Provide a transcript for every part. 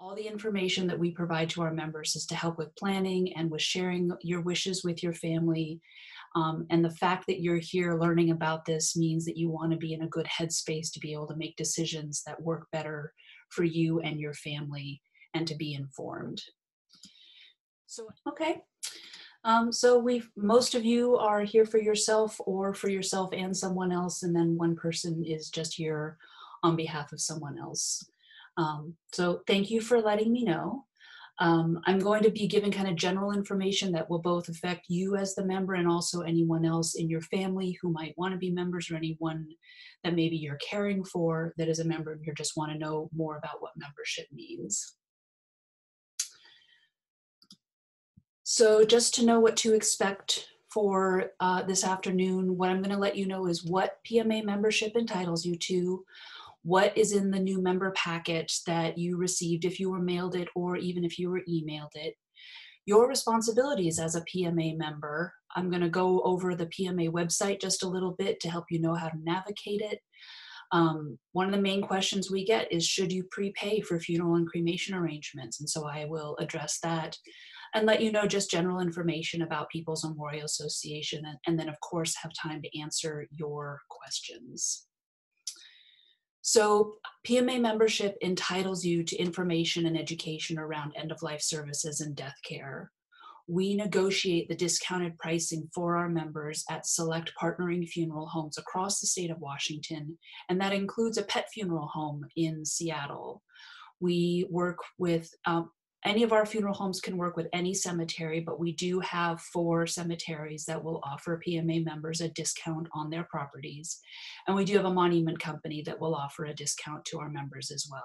All the information that we provide to our members is to help with planning and with sharing your wishes with your family. And the fact that you're here learning about this means that you want to be in a good headspace to be able to make decisions that work better for you and your family and to be informed. So, okay. Most of you are here for yourself or for yourself and someone else, and then one person is just here on behalf of someone else. So thank you for letting me know. I'm going to be giving kind of general information that will both affect you as the member and also anyone else in your family who might want to be members, or anyone that maybe you're caring for that is a member and you just want to know more about what membership means. So just to know what to expect for this afternoon, what I'm going to let you know is what PMA membership entitles you to, what is in the new member packet that you received if you were mailed it or even if you were emailed it, your responsibilities as a PMA member. I'm going to go over the PMA website just a little bit to help you know how to navigate it. One of the main questions we get is, should you prepay for funeral and cremation arrangements? And so I will address that and let you know just general information about People's Memorial Association, and then of course have time to answer your questions. So PMA membership entitles you to information and education around end-of-life services and death care. We negotiate the discounted pricing for our members at select partnering funeral homes across the state of Washington, and that includes a pet funeral home in Seattle. We work with any of our funeral homes can work with any cemetery, but we do have 4 cemeteries that will offer PMA members a discount on their properties. And we do have a monument company that will offer a discount to our members as well.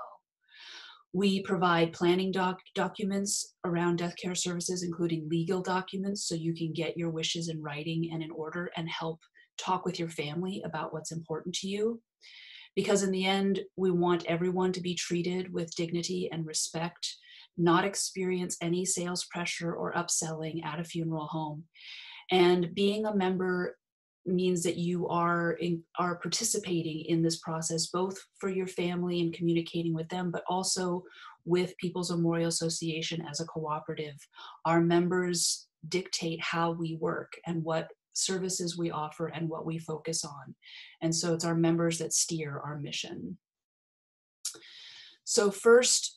We provide planning documents around death care services, including legal documents, so you can get your wishes in writing and in order and help talk with your family about what's important to you. Because in the end, we want everyone to be treated with dignity and respect, not experience any sales pressure or upselling at a funeral home. And being a member means that you are participating in this process, both for your family and communicating with them, but also with People's Memorial Association as a cooperative. Our members dictate how we work and what services we offer and what we focus on. And so it's our members that steer our mission. So first,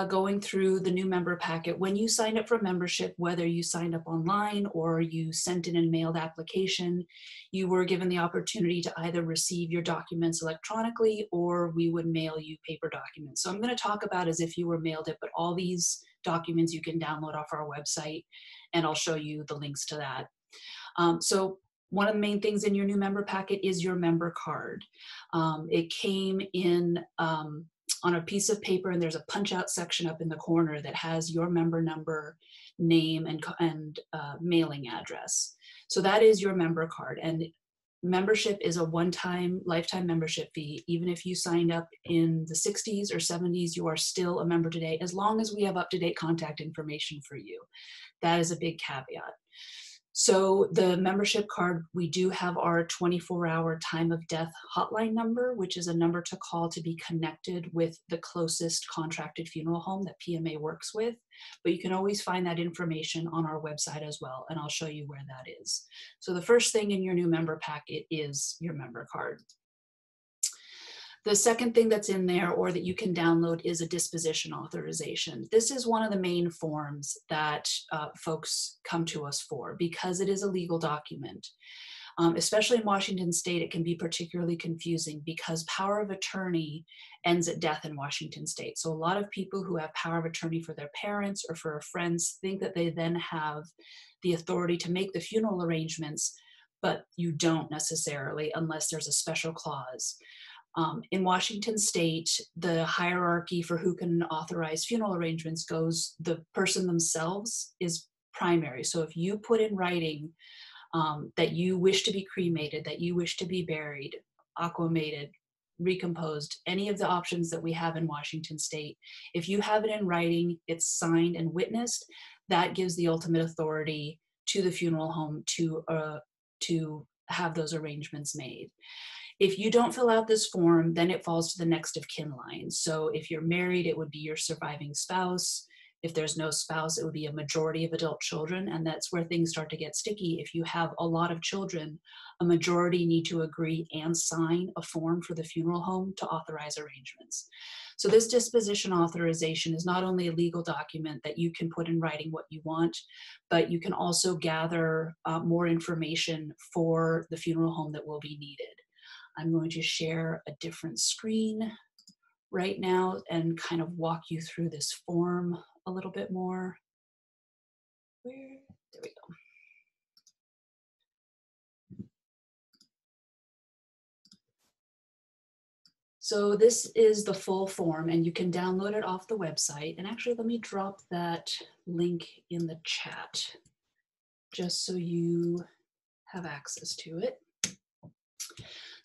going through the new member packet, when you signed up for membership, whether you signed up online or you sent in a mailed application, you were given the opportunity to either receive your documents electronically or we would mail you paper documents. So I'm going to talk about as if you were mailed it, but all these documents you can download off our website, and I'll show you the links to that. So one of the main things in your new member packet is your member card. It came in on a piece of paper, and there's a punch out section up in the corner that has your member number, name, and mailing address. So that is your member card, and membership is a one-time lifetime membership fee. Even if you signed up in the 60s or 70s, you are still a member today, as long as we have up-to-date contact information for you. That is a big caveat. So the membership card, we do have our 24-hour time of death hotline number, which is a number to call to be connected with the closest contracted funeral home that PMA works with. But you can always find that information on our website as well, and I'll show you where that is. So the first thing in your new member packet is your member card. The second thing that's in there, or that you can download, is a disposition authorization. This is one of the main forms that folks come to us for because it is a legal document. Especially in Washington state, it can be particularly confusing because power of attorney ends at death in Washington state. So a lot of people who have power of attorney for their parents or for friends think that they then have the authority to make the funeral arrangements, but you don't necessarily unless there's a special clause. In Washington state, the hierarchy for who can authorize funeral arrangements goes, the person themselves is primary. So if you put in writing that you wish to be cremated, that you wish to be buried, aquamated, recomposed, any of the options that we have in Washington state, if you have it in writing, it's signed and witnessed, that gives the ultimate authority to the funeral home to have those arrangements made. If you don't fill out this form, then it falls to the next of kin line. So if you're married, it would be your surviving spouse. If there's no spouse, it would be a majority of adult children. And that's where things start to get sticky. If you have a lot of children, a majority need to agree and sign a form for the funeral home to authorize arrangements. So this disposition authorization is not only a legal document that you can put in writing what you want, but you can also gather more information for the funeral home that will be needed. I'm going to share a different screen right now and kind of walk you through this form a little bit more. There we go. So this is the full form, and you can download it off the website. And actually, let me drop that link in the chat just so you have access to it.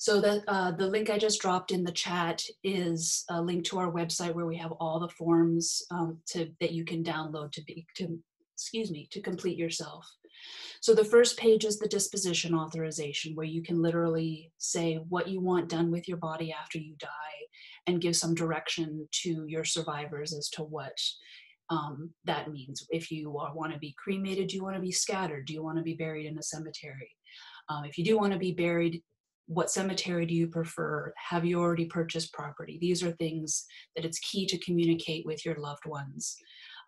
So the link I just dropped in the chat is a link to our website where we have all the forms that you can download to complete yourself. So the first page is the disposition authorization, where you can literally say what you want done with your body after you die and give some direction to your survivors as to what that means. If you want to be cremated, do you want to be scattered? Do you want to be buried in a cemetery? If you do want to be buried, what cemetery do you prefer? Have you already purchased property? These are things that it's key to communicate with your loved ones.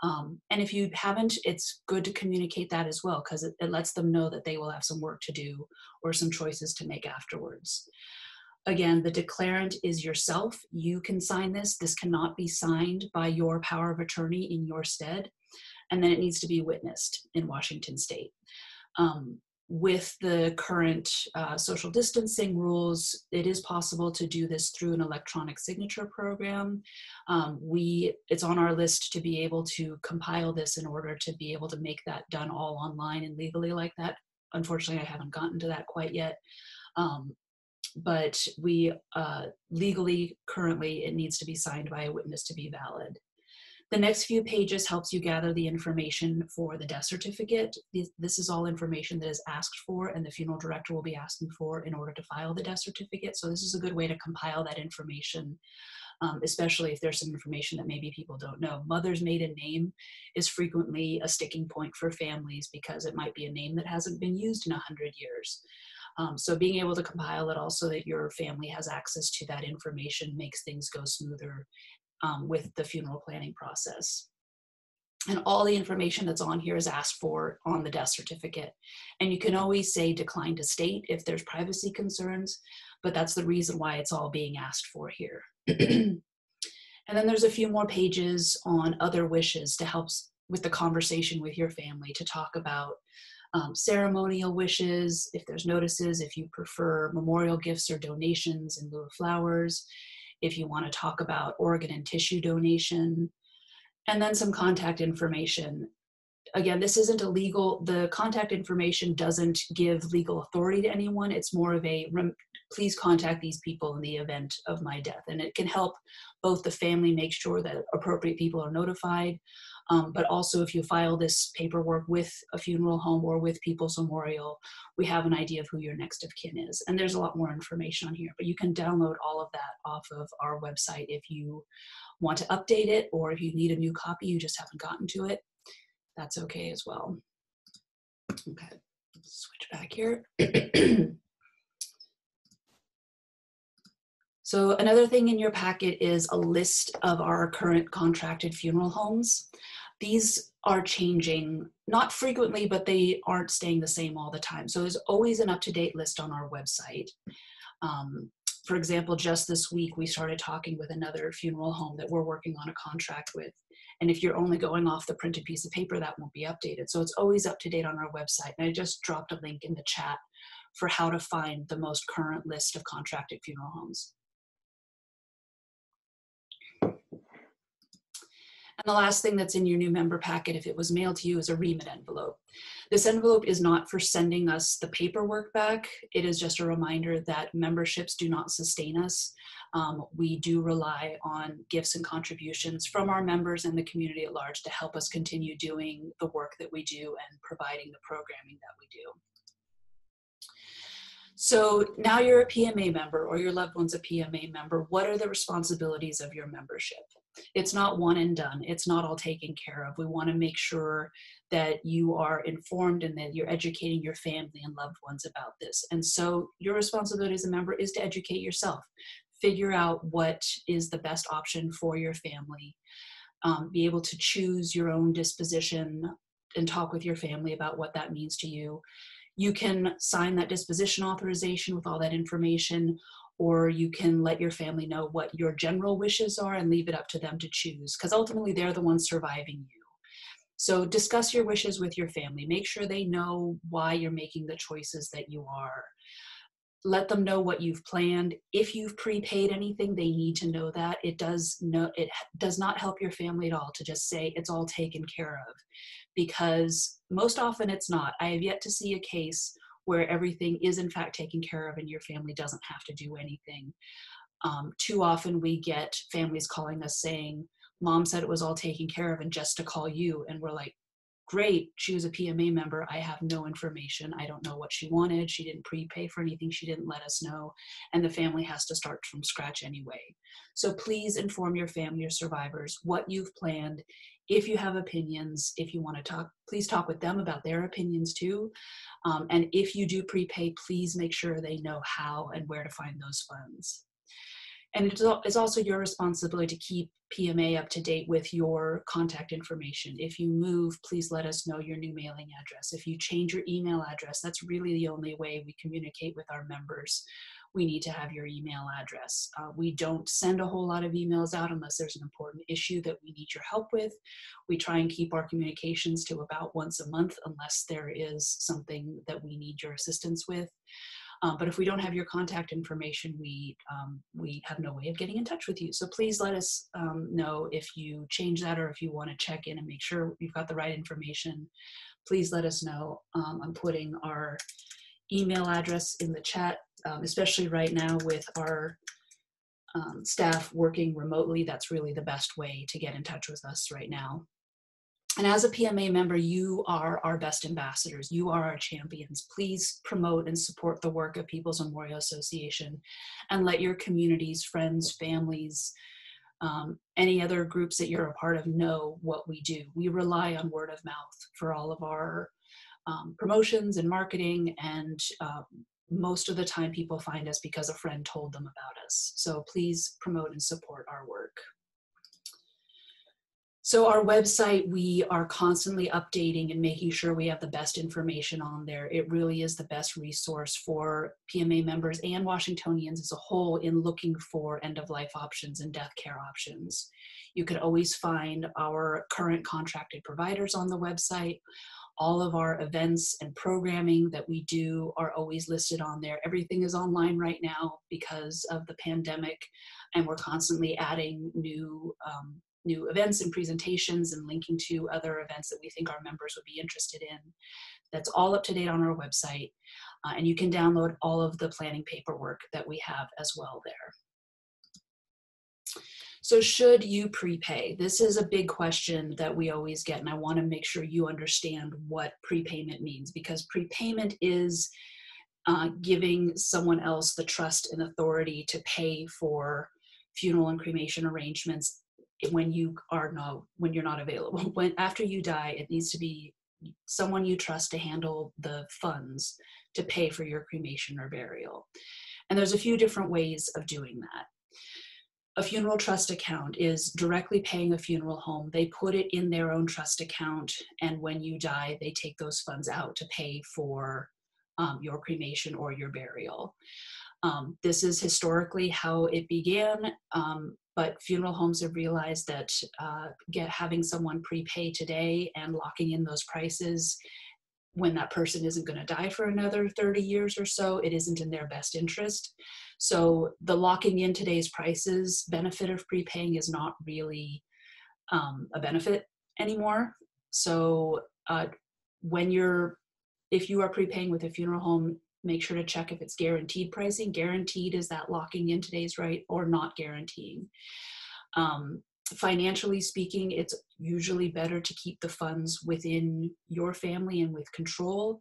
And if you haven't, it's good to communicate that as well, because it lets them know that they will have some work to do or some choices to make afterwards. Again, the declarant is yourself. You can sign this. This cannot be signed by your power of attorney in your stead. And then it needs to be witnessed in Washington State. With the current social distancing rules, it is possible to do this through an electronic signature program. It's on our list to be able to compile this in order to be able to make that done all online and legally like that. Unfortunately, I haven't gotten to that quite yet. But we legally, currently, it needs to be signed by a witness to be valid. The next few pages helps you gather the information for the death certificate. This is all information that is asked for and the funeral director will be asking for in order to file the death certificate. So this is a good way to compile that information, especially if there's some information that maybe people don't know. Mother's maiden name is frequently a sticking point for families because it might be a name that hasn't been used in 100 years. So being able to compile it also that your family has access to that information makes things go smoother with the funeral planning process. And all the information that's on here is asked for on the death certificate. And you can always say decline to state if there's privacy concerns, but that's the reason why it's all being asked for here. And then there's a few more pages on other wishes to help with the conversation with your family, to talk about ceremonial wishes, if there's notices, if you prefer memorial gifts or donations in lieu of flowers, if you want to talk about organ and tissue donation, and then some contact information. Again, this isn't illegal. The contact information doesn't give legal authority to anyone. It's more of a, please contact these people in the event of my death. And it can help both the family make sure that appropriate people are notified, but also if you file this paperwork with a funeral home or with People's Memorial, we have an idea of who your next of kin is. And there's a lot more information on here, but you can download all of that off of our website if you want to update it, or if you need a new copy, you just haven't gotten to it. That's okay as well. Okay, let's switch back here. So another thing in your packet is a list of our current contracted funeral homes. These are changing, not frequently, but they aren't staying the same all the time. So there's always an up-to-date list on our website. For example, just this week, we started talking with another funeral home that we're working on a contract with. And if you're only going off the printed piece of paper, that won't be updated. So it's always up to date on our website. And I just dropped a link in the chat for how to find the most current list of contracted funeral homes. And the last thing that's in your new member packet, if it was mailed to you, is a remit envelope. This envelope is not for sending us the paperwork back. It is just a reminder that memberships do not sustain us. We do rely on gifts and contributions from our members and the community at large to help us continue doing the work that we do and providing the programming that we do. So now you're a PMA member or your loved one's a PMA member. What are the responsibilities of your membership? It's not one and done. It's not all taken care of. We want to make sure that you are informed and that you're educating your family and loved ones about this. And so your responsibility as a member is to educate yourself. Figure out what is the best option for your family. Be able to choose your own disposition and talk with your family about what that means to you. You can sign that disposition authorization with all that information, or you can let your family know what your general wishes are and leave it up to them to choose, because ultimately they're the ones surviving you. So discuss your wishes with your family. Make sure they know why you're making the choices that you are. Let them know what you've planned. If you've prepaid anything, they need to know that. It does not help your family at all to just say it's all taken care of, because most often it's not. I have yet to see a case where everything is in fact taken care of and your family doesn't have to do anything. Too often we get families calling us saying, Mom said it was all taken care of and just to call you. And we're like, great, she was a PMA member. I have no information. I don't know what she wanted. She didn't prepay for anything. She didn't let us know. And the family has to start from scratch anyway. So please inform your family or survivors what you've planned. If you have opinions, if you want to talk, please talk with them about their opinions too. And if you do prepay, please make sure they know how and where to find those funds. And it's also your responsibility to keep PMA up to date with your contact information. If you move, please let us know your new mailing address. If you change your email address, that's really the only way we communicate with our members. We need to have your email address. We don't send a whole lot of emails out unless there's an important issue that we need your help with. We try and keep our communications to about once a month unless there is something that we need your assistance with. But if we don't have your contact information, we have no way of getting in touch with you. So please let us know if you change that, or if you want to check in and make sure you've got the right information. Please let us know. I'm putting our email address in the chat, especially right now with our staff working remotely. That's really the best way to get in touch with us right now. And as a PMA member, you are our best ambassadors. You are our champions. Please promote and support the work of People's Memorial Association, and let your communities, friends, families, any other groups that you're a part of know what we do. We rely on word of mouth for all of our promotions and marketing, and most of the time people find us because a friend told them about us. So please promote and support our work. So our website, we are constantly updating and making sure we have the best information on there. It really is the best resource for PMA members and Washingtonians as a whole in looking for end-of-life options and death care options. You can always find our current contracted providers on the website. All of our events and programming that we do are always listed on there. Everything is online right now because of the pandemic, and we're constantly adding new events and presentations and linking to other events that we think our members would be interested in. That's all up to date on our website. And you can download all of the planning paperwork that we have as well there. So should you prepay? This is a big question that we always get, and I want to make sure you understand what prepayment means, because prepayment is giving someone else the trust and authority to pay for funeral and cremation arrangements when you're not available. After you die, it needs to be someone you trust to handle the funds to pay for your cremation or burial. And there's a few different ways of doing that. A funeral trust account is directly paying a funeral home. They put it in their own trust account, and when you die, they take those funds out to pay for your cremation or your burial. This is historically how it began, but funeral homes have realized that having someone prepay today and locking in those prices when that person isn't going to die for another 30 years or so, it isn't in their best interest. So the locking in today's prices benefit of prepaying is not really a benefit anymore. So if you are prepaying with a funeral home, make sure to check if it's guaranteed pricing. Guaranteed is that locking in today's rate, or not guaranteeing. Financially speaking, it's usually better to keep the funds within your family and with control.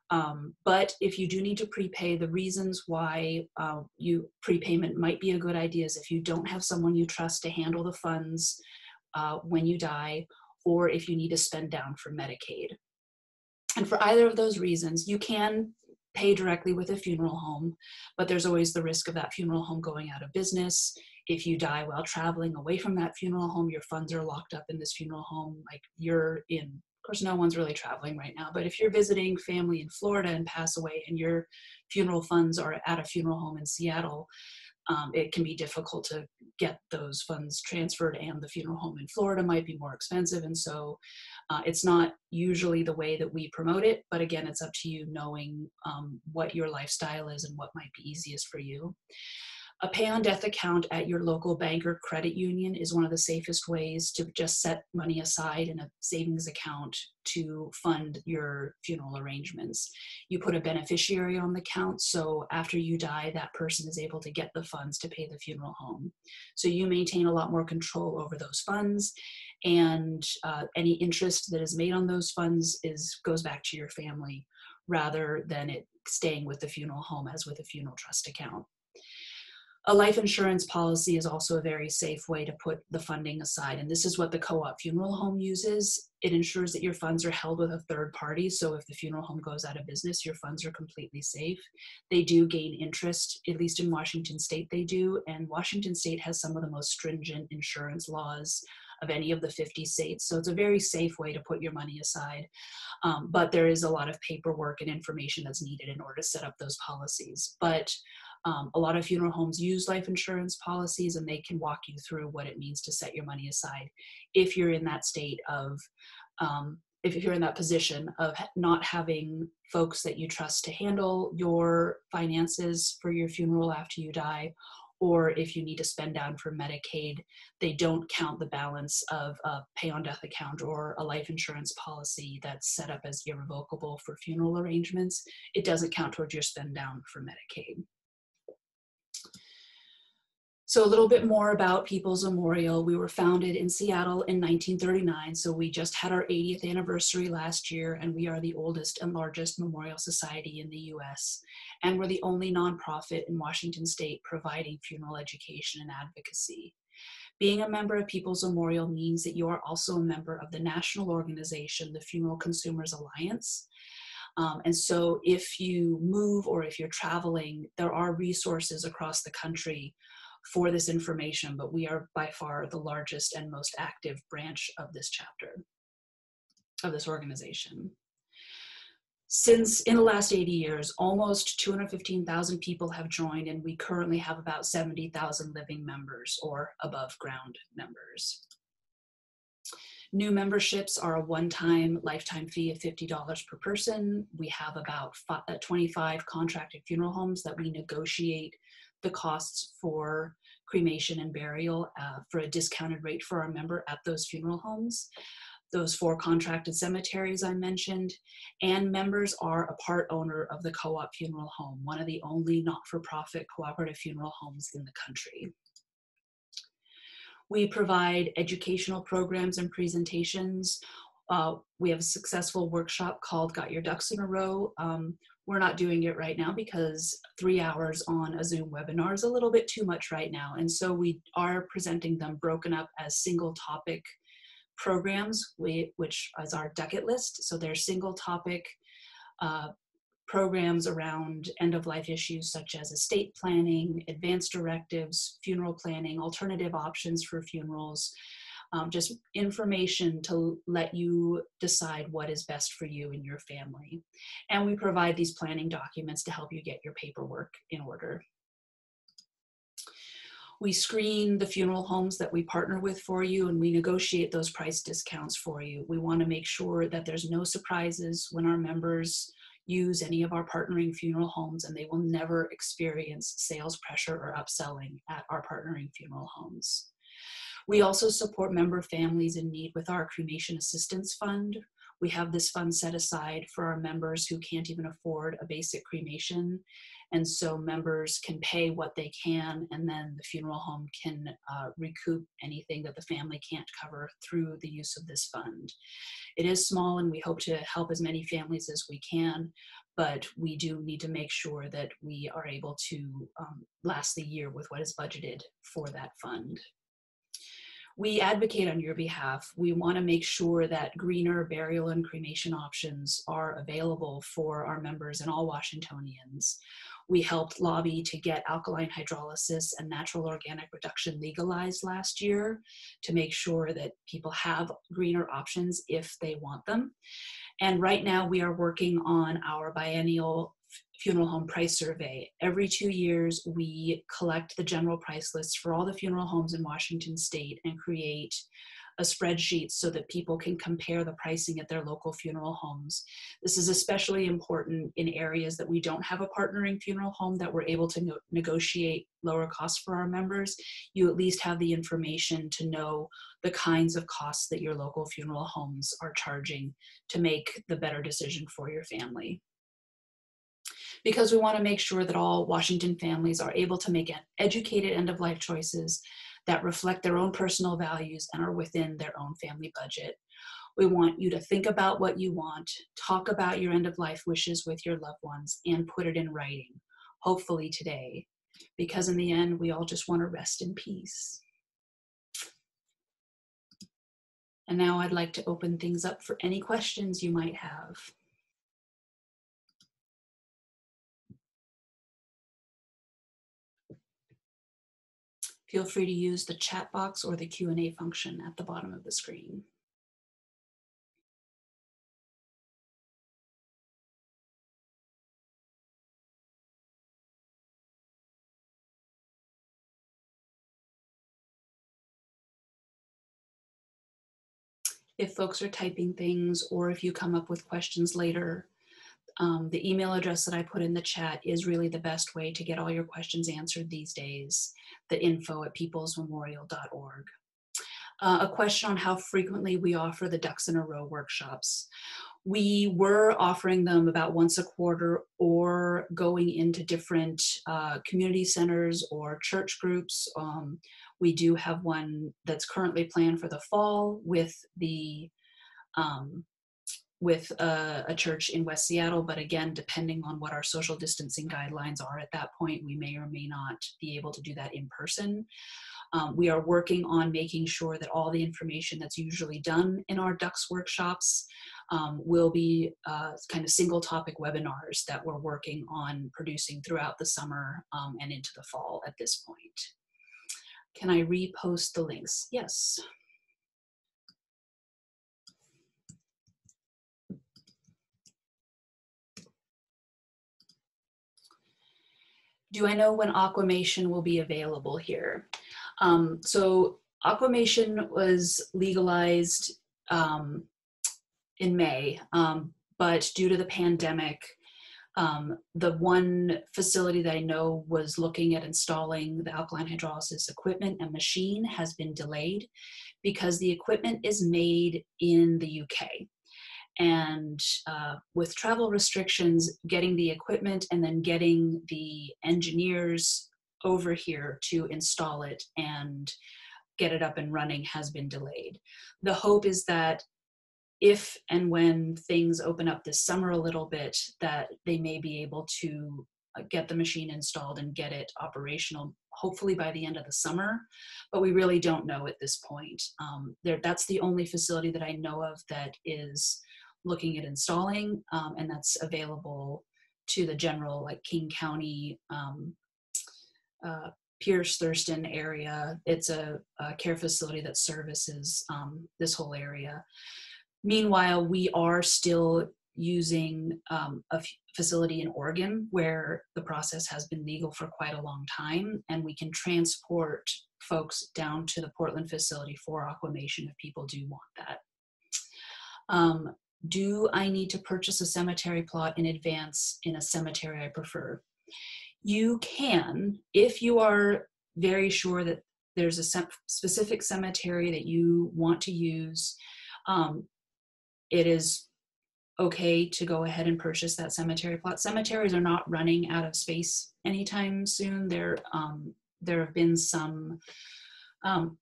But if you do need to prepay, the reasons why prepayment might be a good idea is if you don't have someone you trust to handle the funds when you die, or if you need to spend down for Medicaid. And for either of those reasons, you can pay directly with a funeral home, but there's always the risk of that funeral home going out of business. If you die while traveling away from that funeral home, your funds are locked up in this funeral home, like you're in. Of course, no one's really traveling right now, but if you're visiting family in Florida and pass away and your funeral funds are at a funeral home in Seattle, it can be difficult to get those funds transferred, and the funeral home in Florida might be more expensive. And so it's not usually the way that we promote it, but again, it's up to you knowing what your lifestyle is and what might be easiest for you. A pay on death account at your local bank or credit union is one of the safest ways to just set money aside in a savings account to fund your funeral arrangements. You put a beneficiary on the account, so after you die, that person is able to get the funds to pay the funeral home. So you maintain a lot more control over those funds, and any interest that is made on those funds goes back to your family rather than it staying with the funeral home as with a funeral trust account. A life insurance policy is also a very safe way to put the funding aside, and this is what the co-op funeral home uses. It ensures that your funds are held with a third party, so if the funeral home goes out of business, your funds are completely safe. They do gain interest, at least in Washington State they do, and Washington State has some of the most stringent insurance laws of any of the 50 states, so it's a very safe way to put your money aside. But there is a lot of paperwork and information that's needed in order to set up those policies. But a lot of funeral homes use life insurance policies, and they can walk you through what it means to set your money aside if you're in that state of, if you're in that position of not having folks that you trust to handle your finances for your funeral after you die, or if you need to spend down for Medicaid. They don't count the balance of a pay on death account or a life insurance policy that's set up as irrevocable for funeral arrangements. It doesn't count towards your spend down for Medicaid. So a little bit more about People's Memorial. We were founded in Seattle in 1939, so we just had our 80th anniversary last year, and we are the oldest and largest memorial society in the US. And we're the only nonprofit in Washington State providing funeral education and advocacy. Being a member of People's Memorial means that you are also a member of the national organization, the Funeral Consumers Alliance. And so if you move or if you're traveling, there are resources across the country for this information, but we are by far the largest and most active branch of this chapter, of this organization. Since in the last 80 years, almost 215,000 people have joined, and we currently have about 70,000 living members or above ground members. New memberships are a one-time lifetime fee of $50 per person. We have about 25 contracted funeral homes that we negotiate the costs for cremation and burial for a discounted rate for our member at those funeral homes. Those 4 contracted cemeteries I mentioned, and members are a part owner of the co-op funeral home, one of the only not-for-profit cooperative funeral homes in the country. We provide educational programs and presentations. We have a successful workshop called Got Your Ducks in a Row. We're not doing it right now because 3 hours on a Zoom webinar is a little bit too much right now. And so we are presenting them broken up as single topic programs, which is our Ducket list. So they're single topic programs around end-of-life issues such as estate planning, advance directives, funeral planning, alternative options for funerals, just information to let you decide what is best for you and your family. And we provide these planning documents to help you get your paperwork in order. We screen the funeral homes that we partner with for you, and we negotiate those price discounts for you. We want to make sure that there's no surprises when our members use any of our partnering funeral homes, and they will never experience sales pressure or upselling at our partnering funeral homes. We also support member families in need with our Cremation Assistance Fund, We have this fund set aside for our members who can't even afford a basic cremation. And so members can pay what they can, and then the funeral home can recoup anything that the family can't cover through the use of this fund. It is small, and we hope to help as many families as we can, but we do need to make sure that we are able to last the year with what is budgeted for that fund. We advocate on your behalf. We want to make sure that greener burial and cremation options are available for our members and all Washingtonians. We helped lobby to get alkaline hydrolysis and natural organic reduction legalized last year to make sure that people have greener options if they want them. And right now we are working on our biennial funeral home price survey. Every 2 years, we collect the general price lists for all the funeral homes in Washington state and create a spreadsheet so that people can compare the pricing at their local funeral homes. This is especially important in areas that we don't have a partnering funeral home that we're able to negotiate lower costs for our members. You at least have the information to know the kinds of costs that your local funeral homes are charging to make the better decision for your family. Because we want to make sure that all Washington families are able to make educated end-of-life choices that reflect their own personal values and are within their own family budget. We want you to think about what you want, talk about your end-of-life wishes with your loved ones, and put it in writing, hopefully today, because in the end, we all just want to rest in peace. And now I'd like to open things up for any questions you might have. Feel free to use the chat box or the Q&A function at the bottom of the screen. If folks are typing things or if you come up with questions later, the email address that I put in the chat is really the best way to get all your questions answered these days, the info@peoplesmemorial.org. A question on how frequently we offer the Ducks in a Row workshops. We were offering them about once a quarter or going into different community centers or church groups. We do have one that's currently planned for the fall with a church in West Seattle, but again, depending on what our social distancing guidelines are at that point, we may or may not be able to do that in person. We are working on making sure that all the information that's usually done in our Ducks workshops will be kind of single topic webinars that we're working on producing throughout the summer and into the fall at this point. Can I repost the links? Yes. Do I know when Aqua Mayshen will be available here? So Aqua Mayshen was legalized in May, but due to the pandemic, the one facility that I know was looking at installing the alkaline hydrolysis equipment and machine has been delayed because the equipment is made in the UK. And with travel restrictions, getting the equipment and then getting the engineers over here to install it and get it up and running has been delayed. The hope is that if and when things open up this summer a little bit, that they may be able to get the machine installed and get it operational, hopefully by the end of the summer, but we really don't know at this point. That's the only facility that I know of that is looking at installing, and that's available to the general, like King County, Pierce, Thurston area. It's a care facility that services this whole area. Meanwhile, we are still using a facility in Oregon where the process has been legal for quite a long time, and we can transport folks down to the Portland facility for Aqua Mayshen if people do want that. Do I need to purchase a cemetery plot in advance in a cemetery I prefer? You can, if you are very sure that there's a specific cemetery that you want to use. it is okay to go ahead and purchase that cemetery plot. Cemeteries are not running out of space anytime soon. There have been some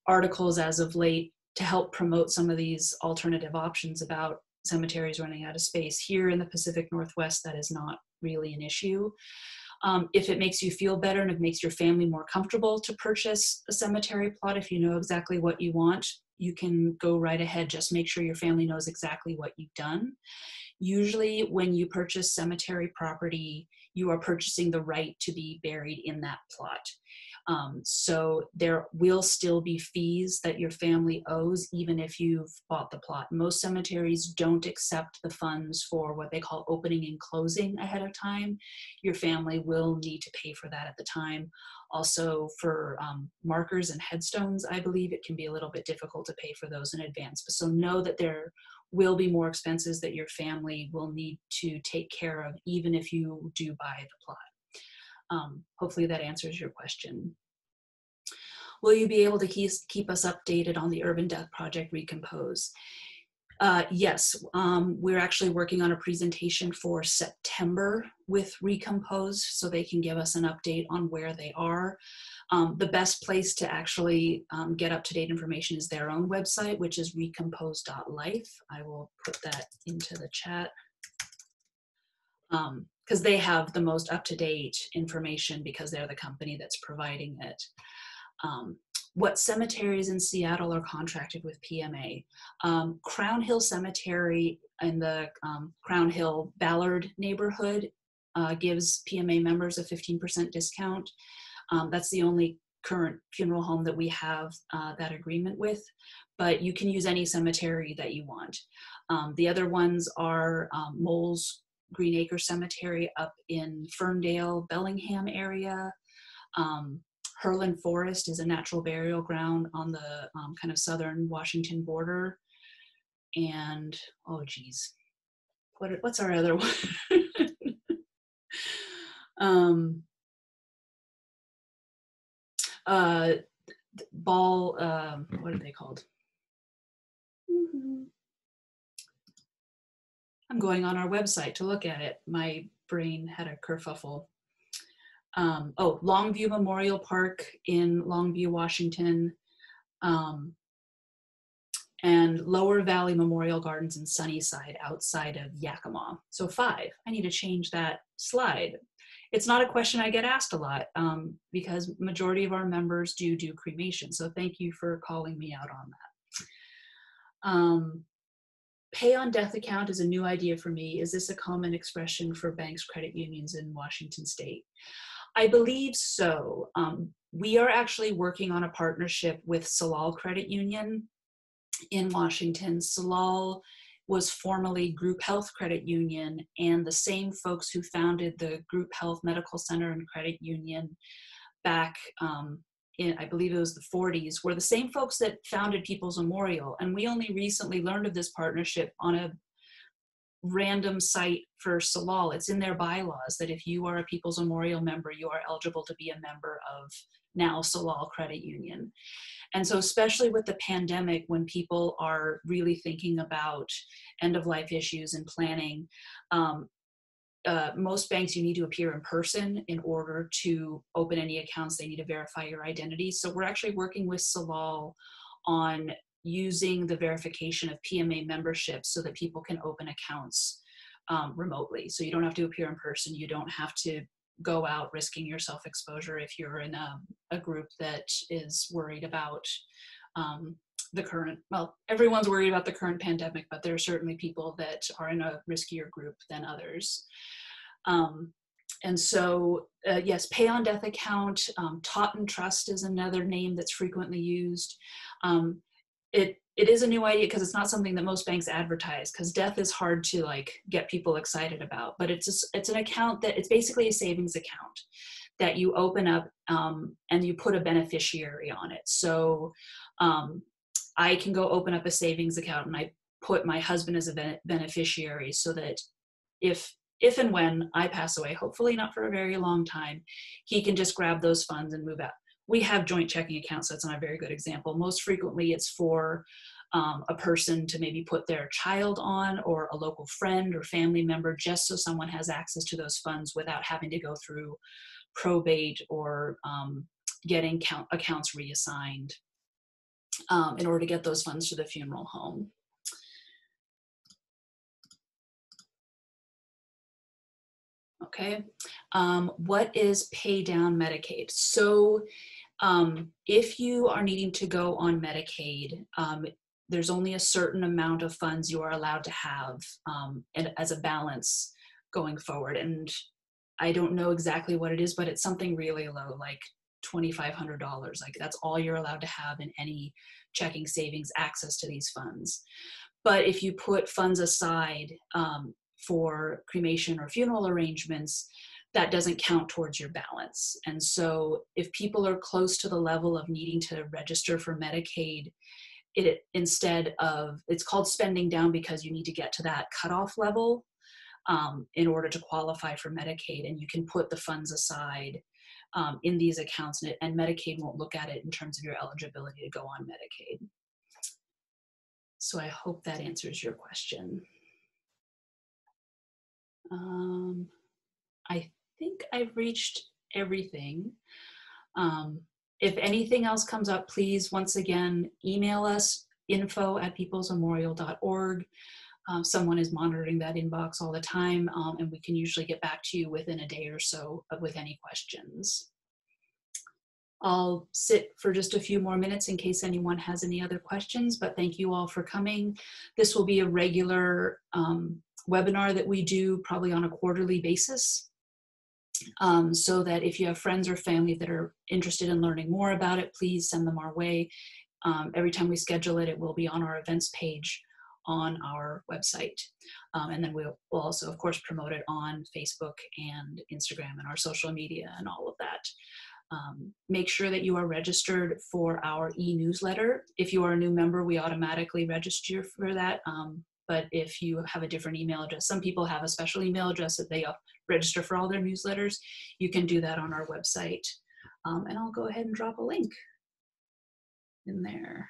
articles as of late to help promote some of these alternative options about cemeteries running out of space. Here in the Pacific Northwest, that is not really an issue. If it makes you feel better and it makes your family more comfortable to purchase a cemetery plot, if you know exactly what you want, you can go right ahead. Just make sure your family knows exactly what you've done. Usually when you purchase cemetery property, you are purchasing the right to be buried in that plot. So there will still be fees that your family owes even if you've bought the plot. Most cemeteries don't accept the funds for what they call opening and closing ahead of time. Your family will need to pay for that at the time. Also for markers and headstones, I believe it can be a little bit difficult to pay for those in advance. But so know that there will be more expenses that your family will need to take care of even if you do buy the plot. Hopefully that answers your question. Will you be able to keep us updated on the Urban Death Project Recompose? Yes, we're actually working on a presentation for September with Recompose so they can give us an update on where they are. The best place to actually get up-to-date information is their own website, which is recompose.life. I will put that into the chat. Because they have the most up-to-date information because they're the company that's providing it. What cemeteries in Seattle are contracted with PMA? Crown Hill Cemetery in the Crown Hill Ballard neighborhood gives PMA members a 15% discount. That's the only current funeral home that we have that agreement with, but you can use any cemetery that you want. The other ones are Moles Green Acre Cemetery up in Ferndale, Bellingham area. Herland Forest is a natural burial ground on the kind of southern Washington border. And, oh geez, what's our other one? What are they called? I'm going on our website to look at it. My brain had a kerfuffle. Longview Memorial Park in Longview, Washington, and Lower Valley Memorial Gardens in Sunnyside outside of Yakima. So 5. I need to change that slide. It's not a question I get asked a lot because majority of our members do cremation. So thank you for calling me out on that. Pay on death account is a new idea for me. Is this a common expression for banks, credit unions in Washington state? I believe so. We are actually working on a partnership with Salal Credit Union in Washington. Salal was formerly Group Health Credit Union, and the same folks who founded the Group Health Medical Center and Credit Union back in, I believe it was the 40s, were the same folks that founded People's Memorial. And we only recently learned of this partnership on a random site for Salal. It's in their bylaws that if you are a People's Memorial member, you are eligible to be a member of now Salal Credit Union. And so especially with the pandemic, when people are really thinking about end-of-life issues and planning, most banks, you need to appear in person in order to open any accounts. They need to verify your identity. So we're actually working with Salal on using the verification of PMA membership so that people can open accounts remotely. So you don't have to appear in person. You don't have to go out risking your self-exposure if you're in a group that is worried about the current, well, everyone's worried about the current pandemic, but there are certainly people that are in a riskier group than others. And so, yes, pay on death account, Totten Trust is another name that's frequently used. It is a new idea because it's not something that most banks advertise, because death is hard to get people excited about, but it's an account that it's basically a savings account that you open up and you put a beneficiary on it. So I can go open up a savings account and I put my husband as a beneficiary so that if and when I pass away, hopefully not for a very long time, he can just grab those funds and move out. We have joint checking accounts, so that's not a very good example. Most frequently it's for a person to maybe put their child on, or a local friend or family member, just so someone has access to those funds without having to go through probate or getting accounts reassigned in order to get those funds to the funeral home. Okay, what is Pay Down Medicaid? So if you are needing to go on Medicaid, there's only a certain amount of funds you are allowed to have as a balance going forward. And I don't know exactly what it is, but it's something really low, like $2,500. Like that's all you're allowed to have in any checking, savings, access to these funds. But if you put funds aside for cremation or funeral arrangements, that doesn't count towards your balance. And so if people are close to the level of needing to register for Medicaid, it's called spending down because you need to get to that cutoff level in order to qualify for Medicaid. And you can put the funds aside in these accounts, and Medicaid won't look at it in terms of your eligibility to go on Medicaid. So I hope that answers your question. I think I've reached everything. If anything else comes up, please, once again, email us, info@peoplesmemorial.org. Someone is monitoring that inbox all the time, and we can usually get back to you within a day or so with any questions. I'll sit for just a few more minutes in case anyone has any other questions, but thank you all for coming. This will be a regular webinar that we do probably on a quarterly basis, so that if you have friends or family that are interested in learning more about it, please send them our way. Every time we schedule it, it will be on our events page on our website. And then we'll also, of course, promote it on Facebook and Instagram and our social media and all of that. Make sure that you are registered for our e-newsletter. If you are a new member, we automatically register for that. But if you have a different email address, some people have a special email address that they register for all their newsletters. You can do that on our website. And I'll go ahead and drop a link in there.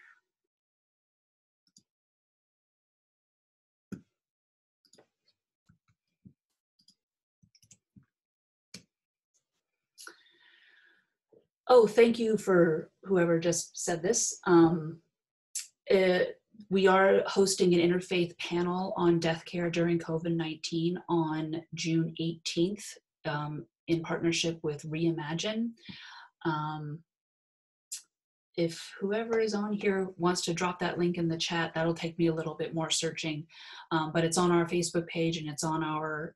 Oh, thank you for whoever just said this. We are hosting an interfaith panel on death care during COVID-19 on June 18th in partnership with Reimagine. If whoever is on here wants to drop that link in the chat, that'll take me a little bit more searching, but it's on our Facebook page and it's on our,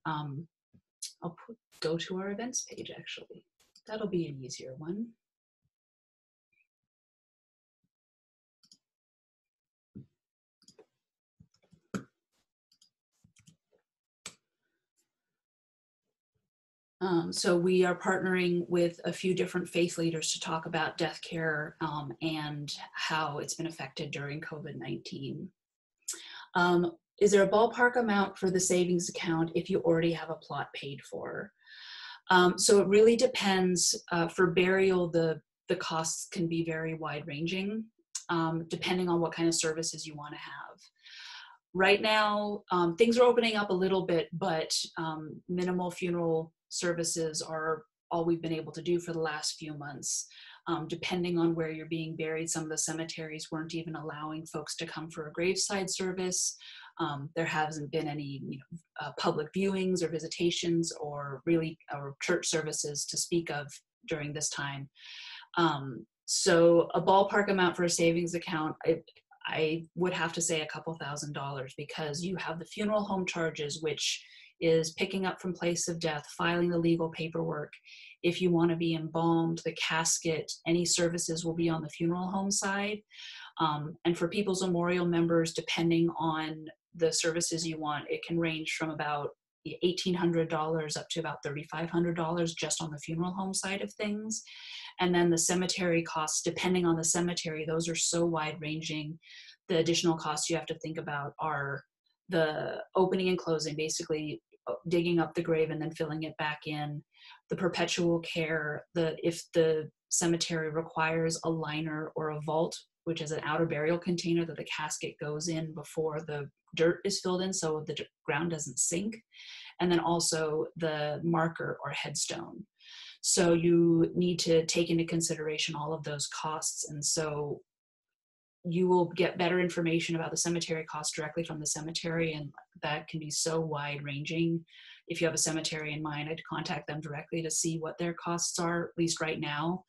go to our events page actually. That'll be an easier one. So we are partnering with a few different faith leaders to talk about death care and how it's been affected during COVID-19. Is there a ballpark amount for the savings account if you already have a plot paid for? So it really depends. For burial, the costs can be very wide-ranging, depending on what kind of services you want to have. Right now, things are opening up a little bit, but minimal funeral services are all we've been able to do for the last few months. Depending on where you're being buried, some of the cemeteries weren't even allowing folks to come for a graveside service. There hasn't been any public viewings or visitations or church services to speak of during this time. So a ballpark amount for a savings account, I would have to say a couple $1,000s, because you have the funeral home charges, which is picking up from place of death, filing the legal paperwork. If you want to be embalmed, the casket, any services will be on the funeral home side. And for People's Memorial members, depending on the services you want, it can range from about $1,800 up to about $3,500 just on the funeral home side of things. And then the cemetery costs, depending on the cemetery, those are so wide ranging. The additional costs you have to think about are the opening and closing, basically digging up the grave and then filling it back in, the perpetual care, if the cemetery requires a liner or a vault which is an outer burial container that the casket goes in before the dirt is filled in so the ground doesn't sink. And then also the marker or headstone. So you need to take into consideration all of those costs. And so you will get better information about the cemetery costs directly from the cemetery, and that can be so wide ranging. If you have a cemetery in mind, I'd contact them directly to see what their costs are, at least right now.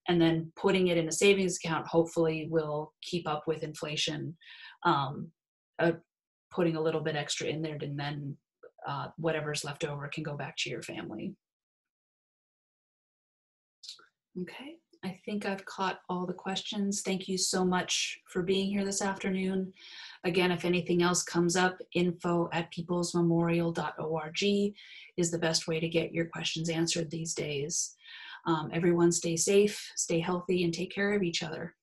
And then putting it in a savings account hopefully will keep up with inflation, putting a little bit extra in there, and then whatever's left over can go back to your family. Okay, I think I've caught all the questions. Thank you so much for being here this afternoon. Again, if anything else comes up, info@peoplesmemorial.org is the best way to get your questions answered these days. Everyone stay safe, stay healthy, and take care of each other.